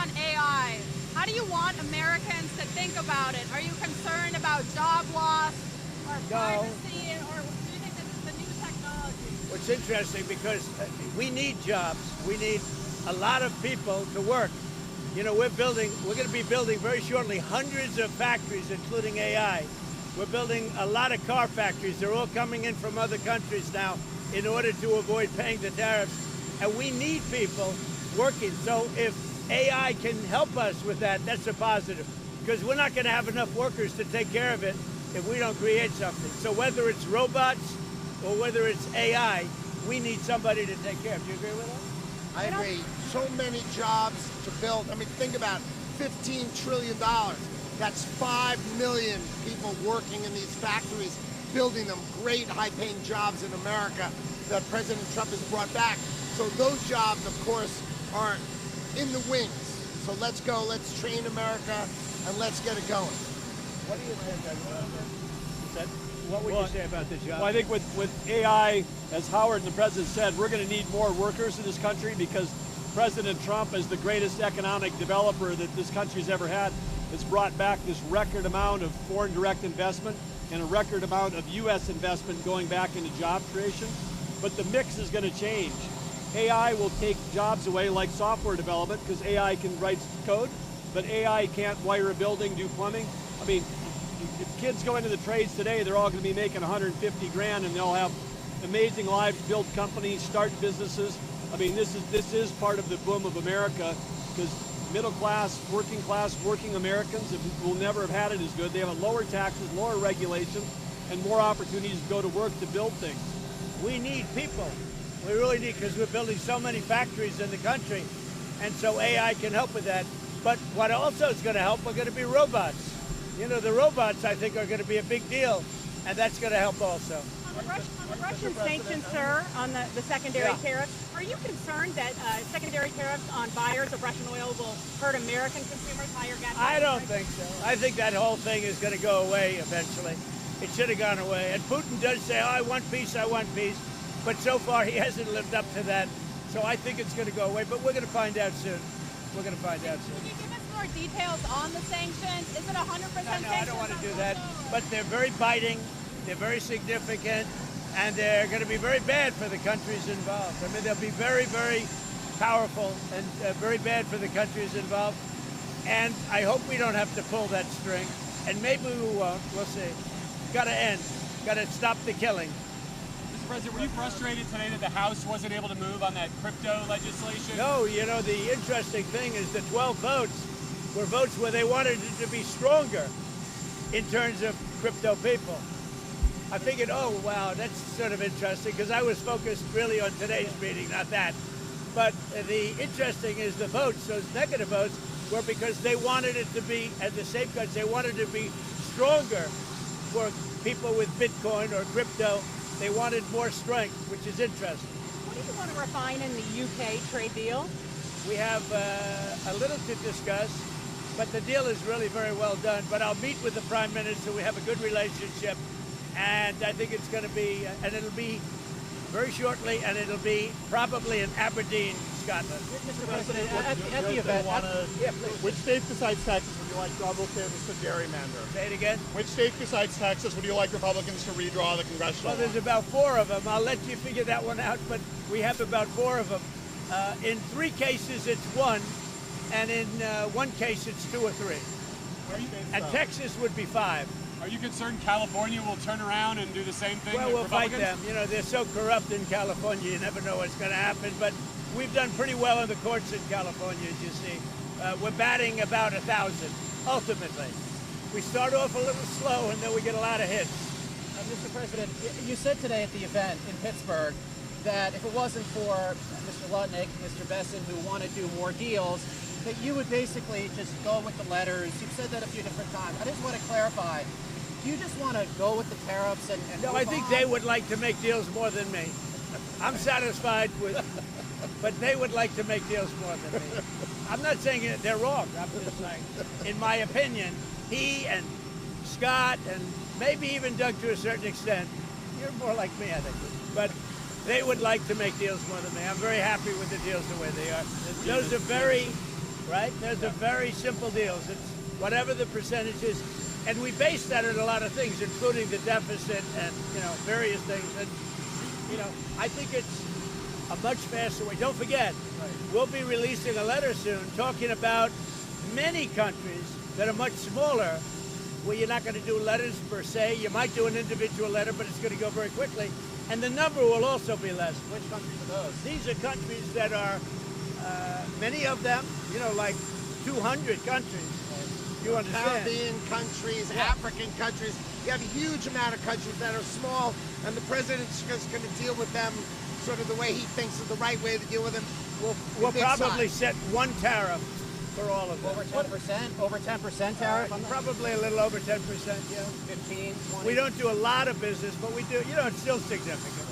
on AI. How do you want Americans to think about it? Are you concerned about job loss or privacy, or do you think this is the new technology? Well, it's interesting because we need jobs. We need a lot of people to work. You know, we're going to be building very shortly hundreds of factories, including AI. We're building a lot of car factories. They're all coming in from other countries now in order to avoid paying the tariffs. And we need people working. So if AI can help us with that, that's a positive. Because we're not going to have enough workers to take care of it if we don't create something. So whether it's robots or whether it's AI, we need somebody to take care of. Do you agree with that? I agree. So many jobs to build. I mean, think about $15 trillion. That's 5 million people working in these factories, building them great high-paying jobs in America that President Trump has brought back. So those jobs, of course, are in the wings. So let's go, let's train America, and let's get it going. What do you think about that? What would you say about the job? Well, I think with AI, as Howard and the President said, we're going to need more workers in this country because President Trump, as the greatest economic developer that this country's ever had, has brought back this record amount of foreign direct investment and a record amount of U.S. investment going back into job creation. But the mix is going to change. AI will take jobs away, like software development, because AI can write code, but AI can't wire a building, do plumbing. I mean, if kids go into the trades today, they're all going to be making 150 grand, and they'll have amazing lives, build companies, start businesses. I mean, this is part of the boom of America, because middle class, working Americans will never have had it as good. They have lower taxes, lower regulation, and more opportunities to go to work to build things. We need people. We really need, because we're building so many factories in the country, and so AI can help with that. But what also is going to help are going to be robots. You know, the robots, I think, are going to be a big deal, and that's going to help also. On the Russian sanctions, sir, on the secondary tariffs, are you concerned that secondary tariffs on buyers of Russian oil will hurt American consumers, higher gas prices? I don't think so. I think that whole thing is going to go away eventually. It should have gone away. And Putin does say, oh, I want peace, but so far he hasn't lived up to that. So I think it's going to go away, but we're going to find out soon. We're going to find out soon. Can you give us more details on the sanctions? Is it 100% sanctions? No, I don't want to do that. But they're very biting, they're very significant, and they're going to be very bad for the countries involved. I mean, they'll be very, very powerful and very bad for the countries involved. And I hope we don't have to pull that string. And maybe we won't. We'll see. Got to end. Got to stop the killing. Mr. President, were you frustrated today that the House wasn't able to move on that crypto legislation? No, you know, the interesting thing is the 12 votes were votes where they wanted it to be stronger in terms of crypto people. I figured, oh, wow, that's sort of interesting, because I was focused really on today's meeting, not that. But the interesting is the votes, those negative votes, were because they wanted it to be, and the safeguards, they wanted it to be stronger for people with Bitcoin or crypto. They wanted more strength, which is interesting. What do you want to refine in the UK trade deal? We have a little to discuss, but the deal is really very well done. But I'll meet with the Prime Minister. We have a good relationship, and I think it's going to be, and it'll be very shortly, and it'll be probably in Aberdeen, Scotland. Mr. President, at the event, which state besides Texas would you like Republicans to gerrymander? Say it again? Which state besides Texas would you like Republicans to redraw the congressional Well, there's about 4 of them. I'll let you figure that one out, but we have about 4 of them. In 3 cases, it's 1, and in 1 case, it's 2 or 3. And Texas would be 5. Are you concerned California will turn around and do the same thing? Well, we'll fight them. You know, they're so corrupt in California, you never know what's going to happen. But we've done pretty well in the courts in California, as you see. We're batting about 1,000, ultimately. We start off a little slow, and then we get a lot of hits. Mr. President, you said today at the event in Pittsburgh that if it wasn't for Mr. Lutnick, Mr. Besson, who want to do more deals, that you would basically just go with the letters. You've said that a few different times. I just want to clarify. Do you just want to go with the tariffs and No, I think they would like to make deals more than me. I'm satisfied with, but they would like to make deals more than me. I'm not saying they're wrong. I'm just saying, in my opinion, he and Scott and maybe even Doug to a certain extent, you're more like me, I think, but they would like to make deals more than me. I'm very happy with the deals the way they are. Those are very right? There's a very simple deal. It's whatever the percentage is. And we base that on a lot of things, including the deficit and, various things. And, I think it's a much faster way. Don't forget, we'll be releasing a letter soon talking about many countries that are much smaller, where you're not going to do letters per se. You might do an individual letter, but it's going to go very quickly. And the number will also be less. Which countries are those? These are countries that are, many of them, like 200 countries. You understand? Caribbean countries, African countries. You have a huge amount of countries that are small, and the president's just going to deal with them sort of the way he thinks is the right way to deal with them. We'll probably set one tariff for all of them. Over 10%? Over 10% tariff? on that? Probably a little over 10%, yeah. 15, 20? We don't do a lot of business, but we do, it's still significant.